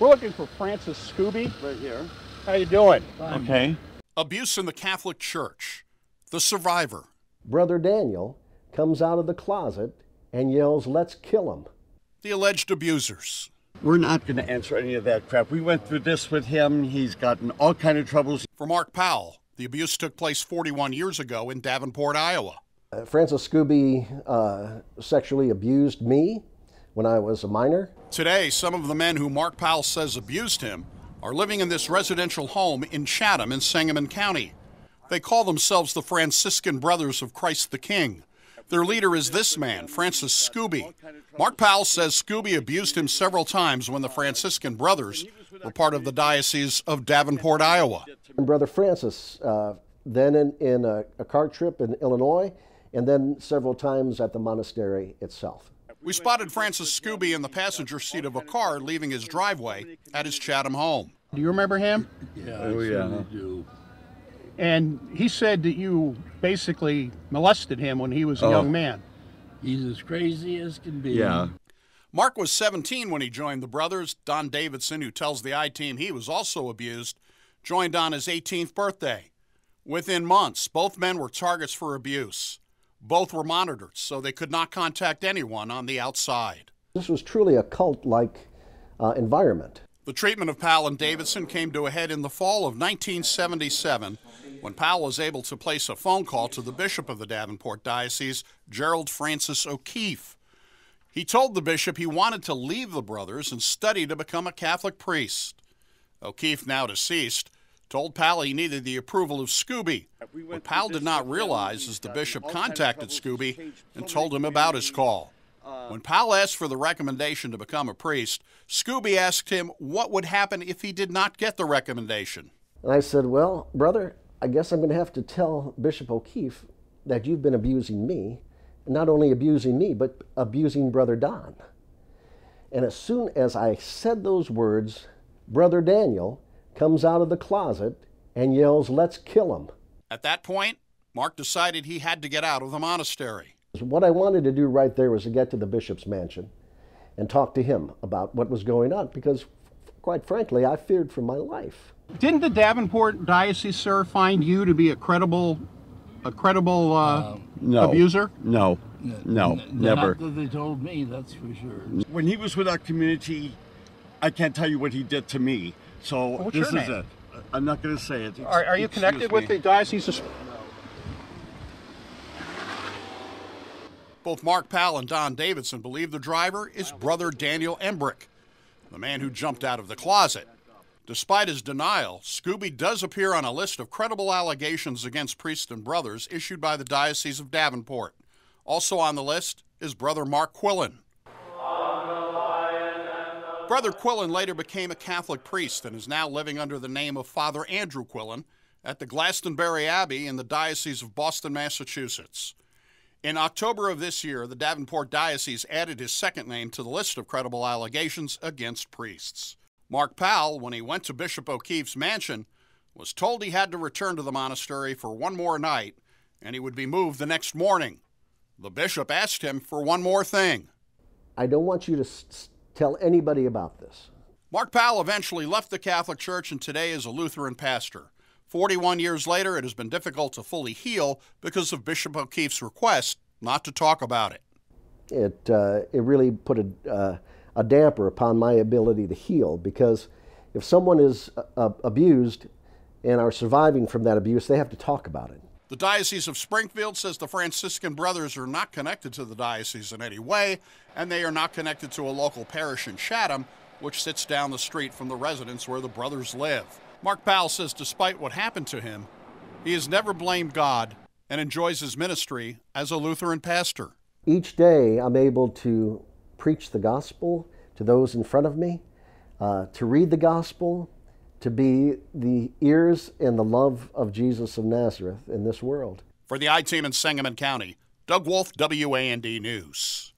looking for Francis Scooby? Right here. How you doing? Okay. Abuse in the Catholic Church. The survivor. Brother Daniel comes out of the closet and yells, "Let's kill him." The alleged abusers. We're not going to answer any of that crap. We went through this with him. He's gotten all kind of troubles. For Mark Powell, the abuse took place 41 years ago in Davenport, Iowa. Francis Scooby sexually abused me when I was a minor. Today, some of the men who Mark Powell says abused him are living in this residential home in Chatham in Sangamon County. They call themselves the Franciscan Brothers of Christ the King. Their leader is this man, Francis Scooby. Mark Powell says Scooby abused him several times when the Franciscan Brothers were part of the Diocese of Davenport, Iowa. And Brother Francis, then in a car trip in Illinois, and then several times at the monastery itself. We spotted Francis Scooby in the passenger seat of a car leaving his driveway at his Chatham home. Do you remember him? Yeah, I certainly do. And he said that you basically molested him when he was a young man. He's as crazy as can be. Yeah. Mark was 17 when he joined the brothers. Don Davidson, who tells the I-Team he was also abused, joined on his 18th birthday. Within months, both men were targets for abuse. Both were monitored, so they could not contact anyone on the outside. This was truly a cult-like environment. The treatment of Powell and Davidson came to a head in the fall of 1977 when Powell was able to place a phone call to the bishop of the Davenport Diocese, Gerald Francis O'Keefe. He told the bishop he wanted to leave the brothers and study to become a Catholic priest. O'Keefe, now deceased, told Powell he needed the approval of Scooby. What Powell did not realize is the bishop contacted Scooby and told him about his call. When Powell asked for the recommendation to become a priest, Scooby asked him what would happen if he did not get the recommendation. And I said, "Well, brother, I guess I'm going to have to tell Bishop O'Keefe that you've been abusing me, and not only abusing me, but abusing Brother Don." And as soon as I said those words, Brother Daniel comes out of the closet and yells, "Let's kill him." At that point, Mark decided he had to get out of the monastery. What I wanted to do right there was to get to the bishop's mansion and talk to him about what was going on, because quite frankly, I feared for my life. Didn't the Davenport Diocese, sir, find you to be a credible No. abuser? No, never. Not that they told me, that's for sure. When he was with our community, I can't tell you what he did to me. So What's this your is name? it. I'm not going to say it. Are you connected with the Diocese of... Both Mark Powell and Don Davidson believe the driver is Brother Daniel Embrick, the man who jumped out of the closet. Despite his denial, Scooby does appear on a list of credible allegations against priests and brothers issued by the Diocese of Davenport. Also on the list is Brother Mark Quillen. Brother Quillen later became a Catholic priest and is now living under the name of Father Andrew Quillen at the Glastonbury Abbey in the Diocese of Boston, Massachusetts. In October of this year, the Davenport Diocese added his second name to the list of credible allegations against priests. Mark Powell, when he went to Bishop O'Keefe's mansion, was told he had to return to the monastery for one more night and he would be moved the next morning. The bishop asked him for one more thing. "I don't want you to tell anybody about this." Mark Powell eventually left the Catholic Church and today is a Lutheran pastor. 41 years later, it has been difficult to fully heal because of Bishop O'Keefe's request not to talk about it. It really put a damper upon my ability to heal, because if someone is abused and are surviving from that abuse, they have to talk about it. The Diocese of Springfield says the Franciscan Brothers are not connected to the diocese in any way, and they are not connected to a local parish in Chatham, which sits down the street from the residence where the brothers live. Mark Powell says despite what happened to him, he has never blamed God and enjoys his ministry as a Lutheran pastor. Each day I'm able to preach the gospel to those in front of me, to read the gospel, to be the ears and the love of Jesus of Nazareth in this world. For the I-Team in Sangamon County, Doug Wolfe, WAND News.